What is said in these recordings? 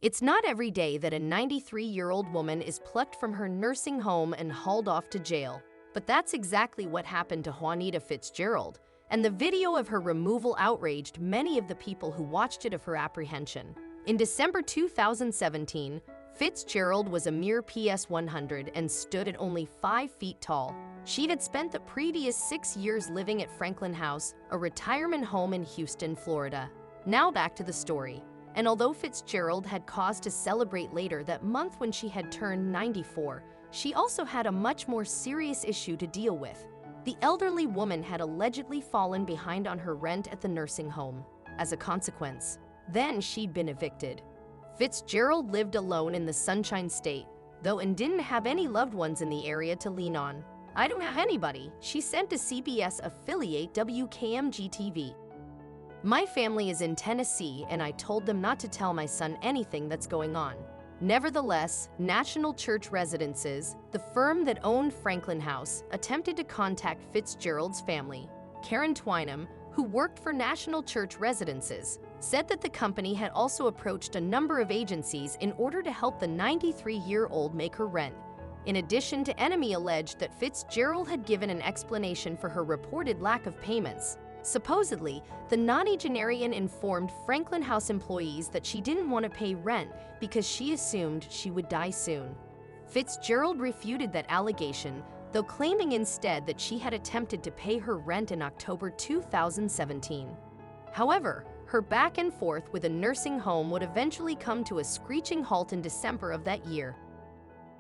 It's not every day that a 93-year-old woman is plucked from her nursing home and hauled off to jail. But that's exactly what happened to Juanita Fitzgerald, and the video of her removal outraged many of the people who watched it of her apprehension. In December 2017, Fitzgerald was a mere PS 100 and stood at only 5 feet tall. She had spent the previous 6 years living at Franklin House, a retirement home in Houston, Florida. Now back to the story. And although Fitzgerald had cause to celebrate later that month when she had turned 94, she also had a much more serious issue to deal with. The elderly woman had allegedly fallen behind on her rent at the nursing home. As a consequence, then she'd been evicted. Fitzgerald lived alone in the Sunshine State, though, and didn't have any loved ones in the area to lean on. "I don't have anybody," she said to CBS affiliate WKMG-TV. "My family is in Tennessee, and I told them not to tell my son anything that's going on." Nevertheless, National Church Residences, the firm that owned Franklin House, attempted to contact Fitzgerald's family. Karen Twynham, who worked for National Church Residences, said that the company had also approached a number of agencies in order to help the 93-year-old make her rent. In addition to enemy alleged that Fitzgerald had given an explanation for her reported lack of payments. Supposedly, the nonagenarian informed Franklin House employees that she didn't want to pay rent because she assumed she would die soon. Fitzgerald refuted that allegation, though claiming instead that she had attempted to pay her rent in October 2017. However, her back and forth with a nursing home would eventually come to a screeching halt in December of that year.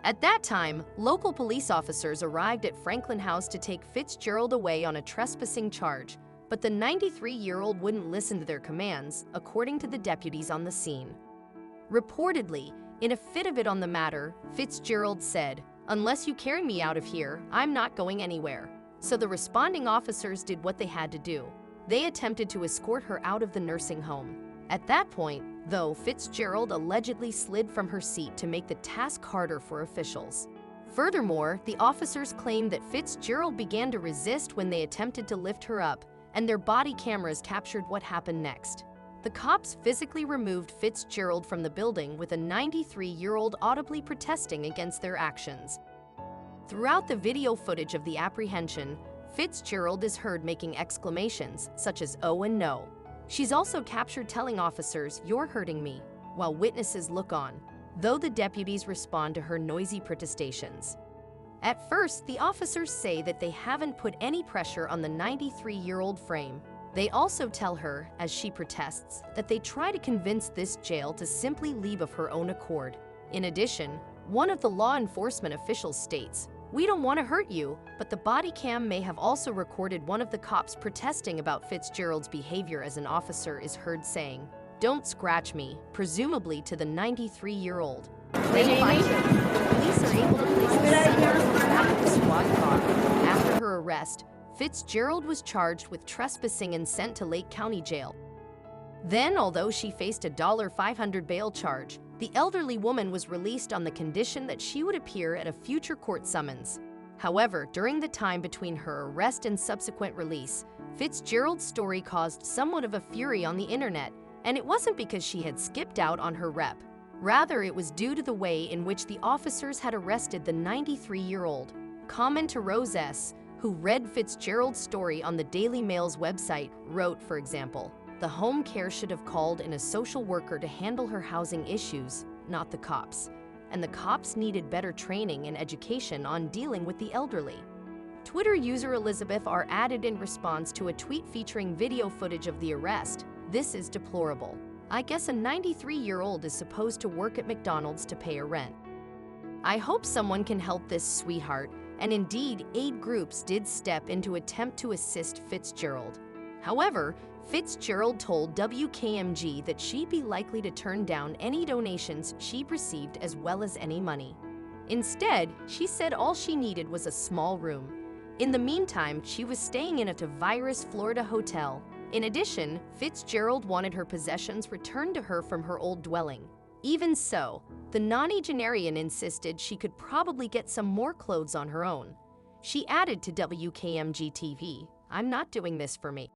At that time, local police officers arrived at Franklin House to take Fitzgerald away on a trespassing charge, but the 93-year-old wouldn't listen to their commands, according to the deputies on the scene. Reportedly, in a fit of it on the matter, Fitzgerald said, "Unless you carry me out of here, I'm not going anywhere." So the responding officers did what they had to do. They attempted to escort her out of the nursing home. At that point, though, Fitzgerald allegedly slid from her seat to make the task harder for officials. Furthermore, the officers claimed that Fitzgerald began to resist when they attempted to lift her up, and their body cameras captured what happened next. The cops physically removed Fitzgerald from the building, with a 93-year-old audibly protesting against their actions. Throughout the video footage of the apprehension, Fitzgerald is heard making exclamations such as "oh" and "no." She's also captured telling officers, "You're hurting me," while witnesses look on, though the deputies respond to her noisy protestations. At first, the officers say that they haven't put any pressure on the 93-year-old frame. They also tell her, as she protests, that they try to convince this jail to simply leave of her own accord. In addition, one of the law enforcement officials states, "We don't want to hurt you," but the body cam may have also recorded one of the cops protesting about Fitzgerald's behavior, as an officer is heard saying, "Don't scratch me," presumably to the 93-year-old. They fight her. The police are able to place the in the back of the squad car. After her arrest, Fitzgerald was charged with trespassing and sent to Lake County Jail. Then, although she faced a $500 bail charge, the elderly woman was released on the condition that she would appear at a future court summons. However, during the time between her arrest and subsequent release, Fitzgerald's story caused somewhat of a fury on the internet, and it wasn't because she had skipped out on her rep. Rather, it was due to the way in which the officers had arrested the 93-year-old. Commenter Rose S., who read Fitzgerald's story on the Daily Mail's website, wrote, for example, "The home care should have called in a social worker to handle her housing issues, not the cops. And the cops needed better training and education on dealing with the elderly." Twitter user Elizabeth R. added in response to a tweet featuring video footage of the arrest, "This is deplorable. I guess a 93-year-old is supposed to work at McDonald's to pay a rent. I hope someone can help this sweetheart," and indeed, aid groups did step in to attempt to assist Fitzgerald. However, Fitzgerald told WKMG that she'd be likely to turn down any donations she received as well as any money. Instead, she said all she needed was a small room. In the meantime, she was staying in a Tavares, Florida hotel. In addition, Fitzgerald wanted her possessions returned to her from her old dwelling. Even so, the nonagenarian insisted she could probably get some more clothes on her own. She added to WKMG-TV, "I'm not doing this for me.